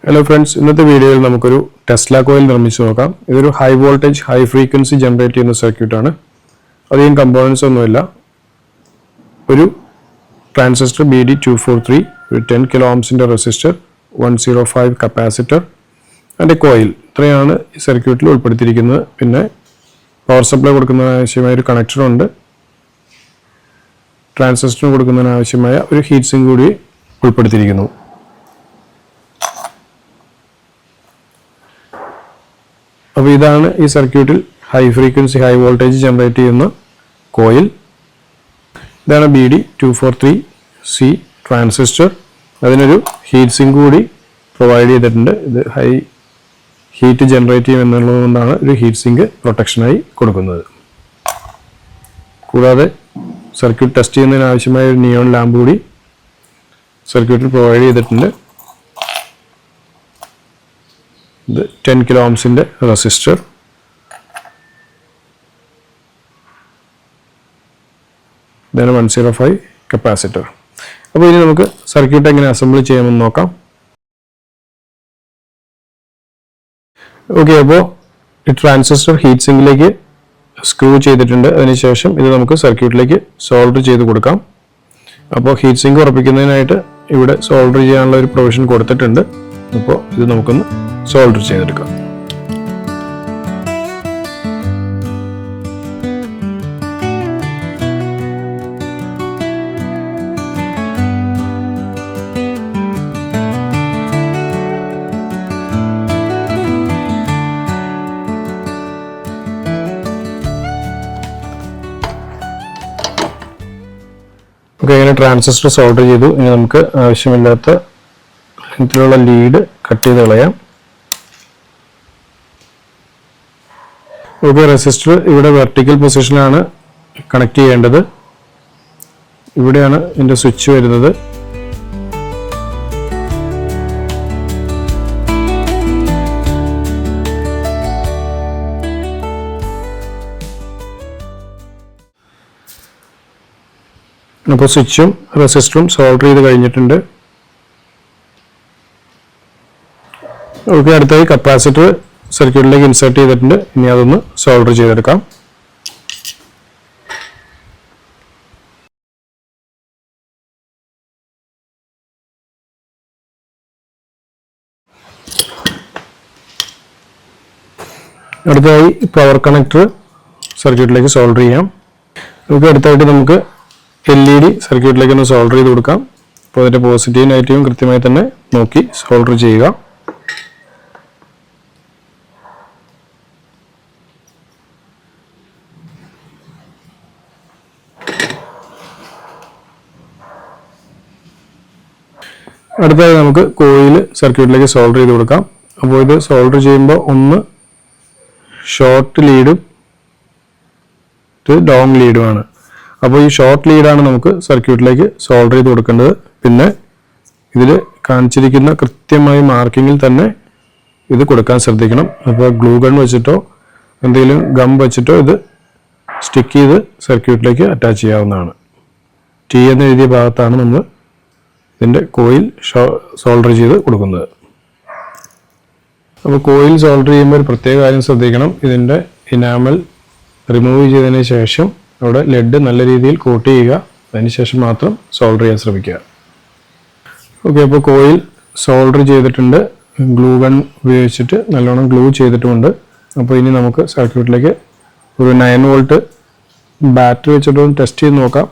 Hello friends, in this video we will see Tesla coil. This is a high voltage, high frequency generator circuit. That is components of a transistor BD243 with 10 kilo ohms resistor, 105 capacitor and a coil. This circuit is power supply connector and transistor heat sink. Now, this circuit high frequency, high voltage generator coil. Then a BD243C transistor. That is heat sink provided that high heat generator heat sink protection. Circuit test neon lamp circuit provided that the 10 kilo ohms in the resistor. Then 105 capacitor. Now we will circuit assembly. Okay, now the transistor heat sink screw circuit solder. Now heat sink solder provision solder ചെയ്തെടുക്കാം. Okay, ഇങ്ങനെ transistor solder ചെയ്തു. ഇനി നമുക്ക് ആവശ്യമില്ലാത്ത ഇതിലുള്ള lead cut ചെയ്ത് കളയാം. Okay, resistor ഇവിടെ vertical position ആണ് കണക്ട് ചെയ്യേണ്ടത്. ഇവിടെയാണ് ഇതിന്റെ സ്വിച്ച് വരുന്നത്. അപ്പോൾ സ്വിച്ചും റെസിസ്റ്ററും സോൾഡർ ചെയ്ത് കഴിഞ്ഞിട്ടുണ്ട്. ഓക്കെ, അടുത്തായി കപ്പാസിറ്റർ സർക്യൂട്ടിലേക്ക് ഇൻസേർട്ട് ചെയ്തിട്ടുണ്ട്. ഇനി അതൊന്ന് സോൾഡർ ചെയ്തെടുക്കാം. അടുത്തായി പവർ കണക്ടർ സർക്യൂട്ടിലേക്ക് സോൾഡർ ചെയ്യാം. അടുത്തായിട്ട് നമുക്ക് LED സർക്യൂട്ടിലേക്ക് ഒന്ന് സോൾഡർ ചെയ്ത് കൊടുക്കാം. അപ്പോൾ അതിന്റെ പോസിറ്റീവ് നെഗറ്റീവും കൃത്യമായി തന്നെ നോക്കി സോൾഡർ ചെയ്യുക. അടുത്തതായി നമുക്ക് കോയിൽ സർക്യൂട്ടിലേക്ക് സോൾഡർ ചെയ്ത് കൊടുക്കാം. അപ്പോൾ ഇത് സോൾഡർ ചെയ്യുമ്പോൾ ഒന്ന് ഷോർട്ട് ലീഡും ലോങ് ലീഡുമാണ്. അപ്പോൾ ഈ ഷോർട്ട് ലീഡാണ് നമുക്ക് സർക്യൂട്ടിലേക്ക് സോൾഡർ ചെയ്ത് കൊടുക്കേണ്ടത്. പിന്നെ ഇതിൽ കാണിച്ചിരിക്കുന്ന കൃത്യമായി മാർക്കിങ്ങിൽ തന്നെ ഇത് കൊടുക്കാൻ ശ്രദ്ധിക്കണം. അപ്പോൾ ഗ്ലൂ ഗൺ വെച്ചിട്ടോ എന്തെങ്കിലും ഗം വെച്ചിട്ടോ ഇത് സ്റ്റിക്ക് ചെയ്ത് സർക്യൂട്ടിലേക്ക് അറ്റാച്ച് ചെയ്യാവുന്നതാണ്. T എന്ന് എഴുതിയ ഭാഗത്താണ് നമ്മൾ ഇതിന്റെ കോയിൽ സോൾഡർ ചെയ്ത് കൊടുക്കുന്നത്. അപ്പോൾ കോയിൽ സോൾഡർ ചെയ്യുമ്പോൾ ഒരു പ്രത്യേക കാര്യം ശ്രദ്ധിക്കണം. ഇതിന്റെ ഇനാമൽ റിമൂവ് ചെയ്തതിന് ശേഷം അവിടെ ലെഡ് നല്ല രീതിയിൽ കോട്ട് ചെയ്യുക. അതിനുശേഷം മാത്രം സോൾഡർ ചെയ്യാൻ ശ്രമിക്കുക. ഓക്കെ, അപ്പോൾ കോയിൽ സോൾഡർ ചെയ്തിട്ടുണ്ട്. ഗ്ലൂ ഗൺ ഉപയോഗിച്ചിട്ട് നല്ലോണം ഗ്ലൂ ചെയ്തിട്ടുമുണ്ട്. അപ്പോൾ ഇനി നമുക്ക് സർക്യൂട്ടിലേക്ക് ഒരു 9 വോൾട്ട് ബാറ്ററി വെച്ചിട്ടൊന്ന് ടെസ്റ്റ് ചെയ്ത് നോക്കാം.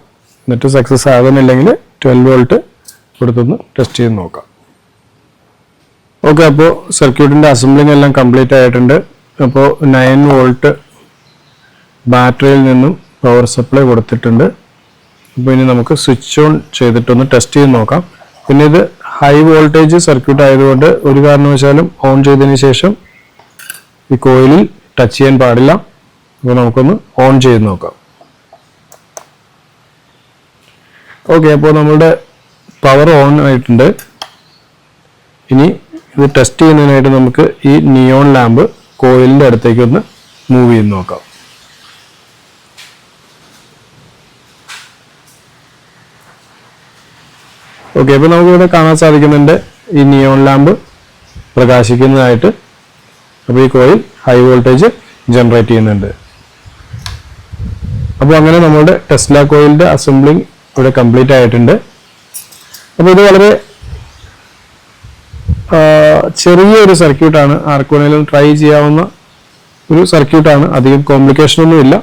എന്നിട്ട് സക്സസ് ആകുന്നില്ലെങ്കിൽ 12 വോൾട്ട് കൊടുത്തൊന്ന് ടെസ്റ്റ് ചെയ്ത് നോക്കാം. ഓക്കെ, അപ്പോൾ സർക്യൂട്ടിൻ്റെ അസംബ്ലിംഗ് എല്ലാം കംപ്ലീറ്റ് ആയിട്ടുണ്ട്. അപ്പോൾ 9 വോൾട്ട് ബാറ്ററിയിൽ നിന്നും പവർ സപ്ലൈ കൊടുത്തിട്ടുണ്ട്. അപ്പോൾ ഇനി നമുക്ക് സ്വിച്ച് ഓൺ ചെയ്തിട്ടൊന്ന് ടെസ്റ്റ് ചെയ്ത് നോക്കാം. പിന്നെ ഇത് ഹൈ വോൾട്ടേജ് സർക്യൂട്ട് ആയതുകൊണ്ട് ഒരു കാരണവശാലും ഓൺ ചെയ്തതിന് ശേഷം ഈ കോയിലിൽ ടച്ച് ചെയ്യാൻ പാടില്ല. അപ്പോൾ നമുക്കൊന്ന് ഓൺ ചെയ്ത് നോക്കാം. ഓക്കെ, അപ്പോൾ നമ്മളുടെ പവർ ഓൺ ആയിട്ടുണ്ട്. ഇനി ഇത് ടെസ്റ്റ് ചെയ്യുന്നതിനായിട്ട് നമുക്ക് ഈ നിയോൺ ലാമ്പ് കോയിലിൻ്റെ അടുത്തേക്ക് ഒന്ന് മൂവ് ചെയ്ത് നോക്കാം. ഓക്കെ, അപ്പോൾ നമുക്ക് ഇവിടെ കാണാൻ സാധിക്കുന്നുണ്ട് ഈ നിയോൺ ലാമ്പ് പ്രകാശിക്കുന്നതായിട്ട്. അപ്പോൾ ഈ കോയിൽ ഹൈ വോൾട്ടേജ് ജനറേറ്റ് ചെയ്യുന്നുണ്ട്. അപ്പോൾ അങ്ങനെ നമ്മളുടെ ടെസ്ല കോയിലിൻ്റെ അസംബ്ലിങ് ഇവിടെ കംപ്ലീറ്റ് ആയിട്ടുണ്ട്. അപ്പോൾ ഇത് വളരെ ചെറിയൊരു സർക്യൂട്ടാണ്, ആർക്ക് വേണമെങ്കിലും ട്രൈ ചെയ്യാവുന്ന ഒരു സർക്യൂട്ടാണ്, അധികം കോംപ്ലിക്കേഷൻ ഒന്നുമില്ല.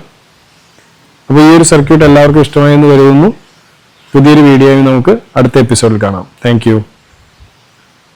അപ്പോൾ ഈ ഒരു സർക്യൂട്ട് എല്ലാവർക്കും ഇഷ്ടമായി എന്ന് കരുതുന്നു. പുതിയൊരു വീഡിയോയിൽ നമുക്ക് അടുത്ത എപ്പിസോഡിൽ കാണാം. താങ്ക്